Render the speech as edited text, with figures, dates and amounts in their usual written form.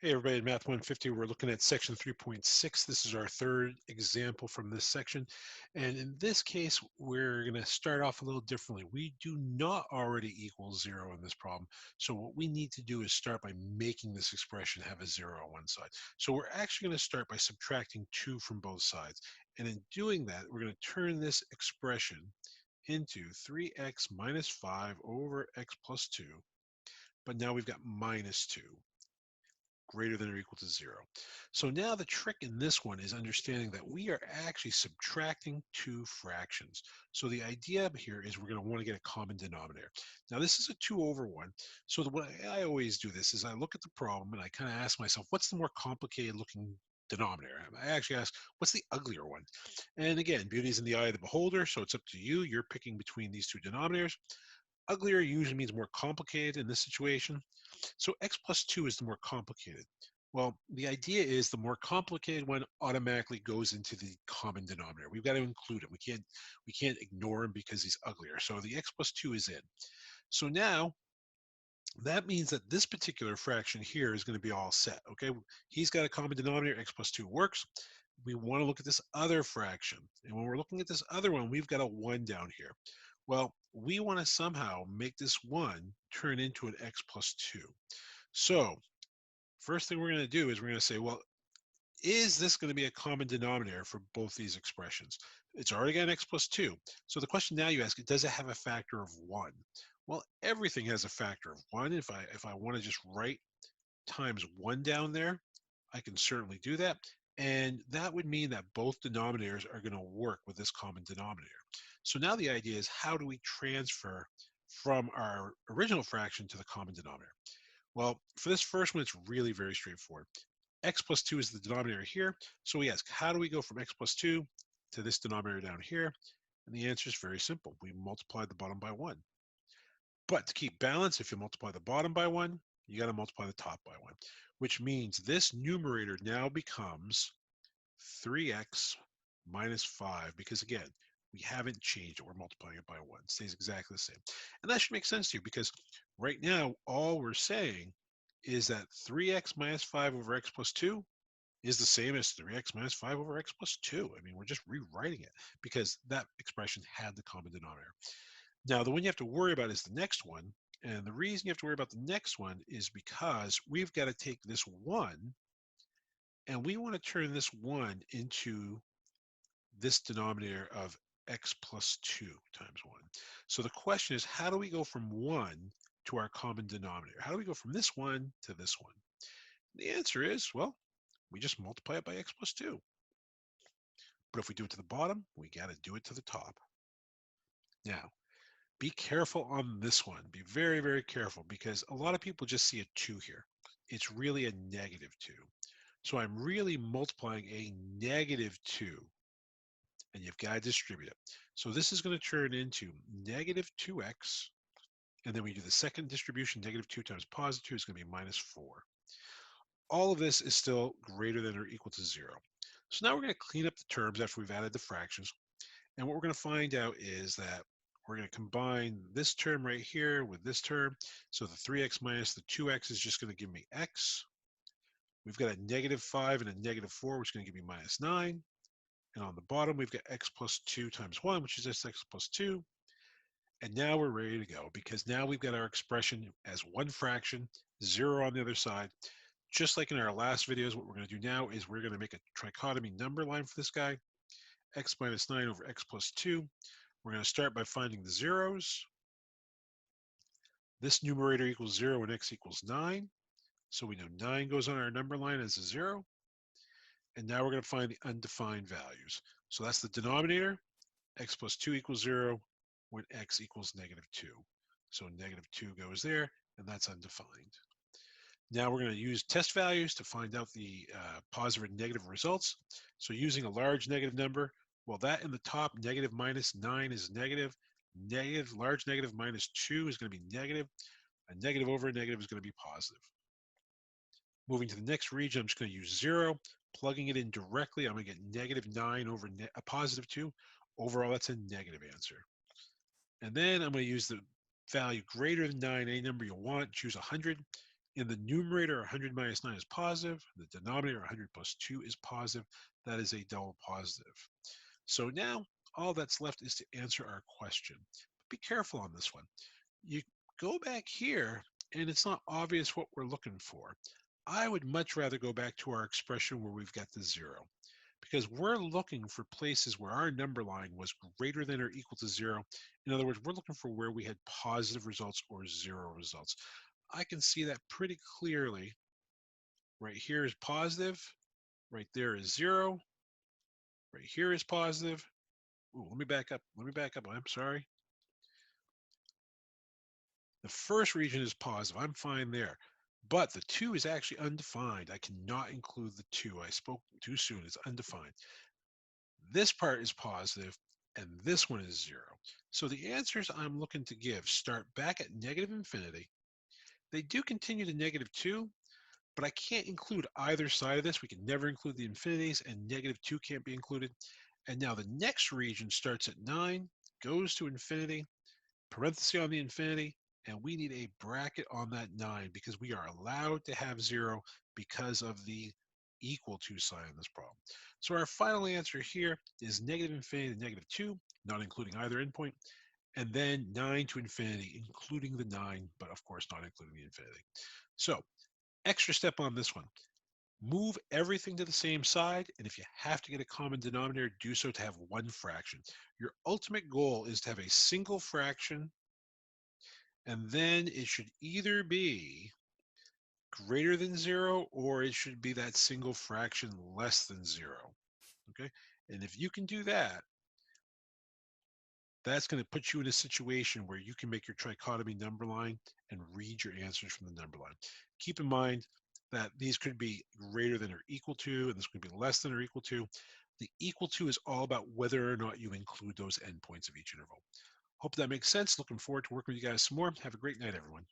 Hey everybody, in Math 150, we're looking at section 3.6. This is our third example from this section. And in this case, we're going to start off a little differently. We do not already equal zero in this problem. So what we need to do is start by making this expression have a zero on one side. So we're actually going to start by subtracting 2 from both sides. And in doing that, we're going to turn this expression into 3x minus 5 over x plus 2. But now we've got minus 2 greater than or equal to 0. So now the trick in this one is understanding that we are actually subtracting two fractions. So the idea here is we're going to want to get a common denominator. Now this is a 2 over 1. So the way I always do this is I look at the problem and I kind of ask myself, what's the more complicated looking denominator? I actually ask, what's the uglier one? And again, beauty is in the eye of the beholder, so it's up to you. You're picking between these two denominators. Uglier usually means more complicated in this situation. So x plus 2 is the more complicated. Well, the idea is the more complicated one automatically goes into the common denominator. We've got to include him. We can't ignore him because he's uglier. So the x plus 2 is in. So now that means that this particular fraction here is going to be all set. Okay, he's got a common denominator. X plus 2 works. We want to look at this other fraction. And when we're looking at this other one, we've got a 1 down here. Well, we want to somehow make this 1 turn into an x plus 2. So first thing we're going to do is we're going to say, well, is this going to be a common denominator for both these expressions? It's already got an x plus 2. So the question now you ask, does it have a factor of 1? Well, everything has a factor of 1. If I want to just write times 1 down there, I can certainly do that. And that would mean that both denominators are going to work with this common denominator. So now the idea is, how do we transfer from our original fraction to the common denominator? Well, for this first one, it's really very straightforward. X plus 2 is the denominator here. So we ask, how do we go from x plus 2 to this denominator down here? And the answer is very simple. We multiply the bottom by 1. But to keep balance, if you multiply the bottom by 1, you got to multiply the top by 1, which means this numerator now becomes 3x minus 5, because again, we haven't changed it. We're multiplying it by 1. It stays exactly the same. And that should make sense to you, because right now, all we're saying is that 3x minus 5 over x plus 2 is the same as 3x minus 5 over x plus 2. I mean, we're just rewriting it because that expression had the common denominator. Now, the one you have to worry about is the next one. And the reason you have to worry about the next one is because we've got to take this 1 and we want to turn this 1 into this denominator of x plus 2 times 1. So the question is, how do we go from 1 to our common denominator? How do we go from this 1 to this 1? The answer is, well, we just multiply it by x plus 2. But if we do it to the bottom, we got to do it to the top. Now, be careful on this one. Be very, very careful, because a lot of people just see a 2 here. It's really a negative 2. So I'm really multiplying a negative 2, and you've got to distribute it. So this is going to turn into negative 2x, and then we do the second distribution, negative 2 times positive 2 is going to be minus 4. All of this is still greater than or equal to 0. So now we're going to clean up the terms after we've added the fractions. And what we're going to find out is that we're going to combine this term right here with this term. So the 3x minus the 2x is just going to give me x. We've got a negative 5 and a negative 4, which is going to give me minus 9. And on the bottom, we've got x plus 2 times 1, which is just x plus 2. And now we're ready to go, because now we've got our expression as one fraction, 0 on the other side. Just like in our last videos, what we're going to do now is we're going to make a trichotomy number line for this guy. X minus 9 over x plus 2. We're going to start by finding the zeros. This numerator equals 0 and x equals 9. So we know 9 goes on our number line as a 0. And now we're going to find the undefined values. So that's the denominator. X plus 2 equals 0 when x equals negative 2. So negative 2 goes there, and that's undefined. Now we're going to use test values to find out the positive and negative results. So using a large negative number, well, that in the top, negative minus 9 is negative. Large negative minus 2 is going to be negative. A negative over a negative is going to be positive. Moving to the next region, I'm just going to use 0. Plugging it in directly, I'm going to get negative 9 over a positive 2. Overall, that's a negative answer. And then I'm going to use the value greater than 9, any number you want, choose 100. In the numerator, 100 minus 9 is positive. The denominator, 100 plus 2 is positive. That is a double positive. So now all that's left is to answer our question. Be careful on this one. You go back here and it's not obvious what we're looking for. I would much rather go back to our expression where we've got the 0, because we're looking for places where our number line was greater than or equal to 0. In other words, we're looking for where we had positive results or 0 results. I can see that pretty clearly. Right here is positive, right there is 0, right here is positive. Ooh, let me back up. I'm sorry. The first region is positive. I'm fine there. But the 2 is actually undefined. I cannot include the 2. I spoke too soon. It's undefined. This part is positive, and this one is 0. So the answers I'm looking to give start back at negative infinity. They do continue to negative 2, but I can't include either side of this. We can never include the infinities, and negative 2 can't be included. And now the next region starts at 9, goes to infinity, parenthesis on the infinity, and we need a bracket on that 9 because we are allowed to have 0 because of the equal to sign in this problem. So our final answer here is negative infinity to negative 2, not including either endpoint, and then 9 to infinity, including the 9, but of course not including the infinity. So extra step on this one. Move everything to the same side, and if you have to get a common denominator, do so to have one fraction. Your ultimate goal is to have a single fraction, and then it should either be greater than 0 or it should be that single fraction less than 0. Okay, and if you can do that, that's going to put you in a situation where you can make your trichotomy number line and read your answers from the number line. Keep in mind that these could be greater than or equal to, and this could be less than or equal to. The equal to is all about whether or not you include those endpoints of each interval. Hope that makes sense. Looking forward to working with you guys some more. Have a great night, everyone.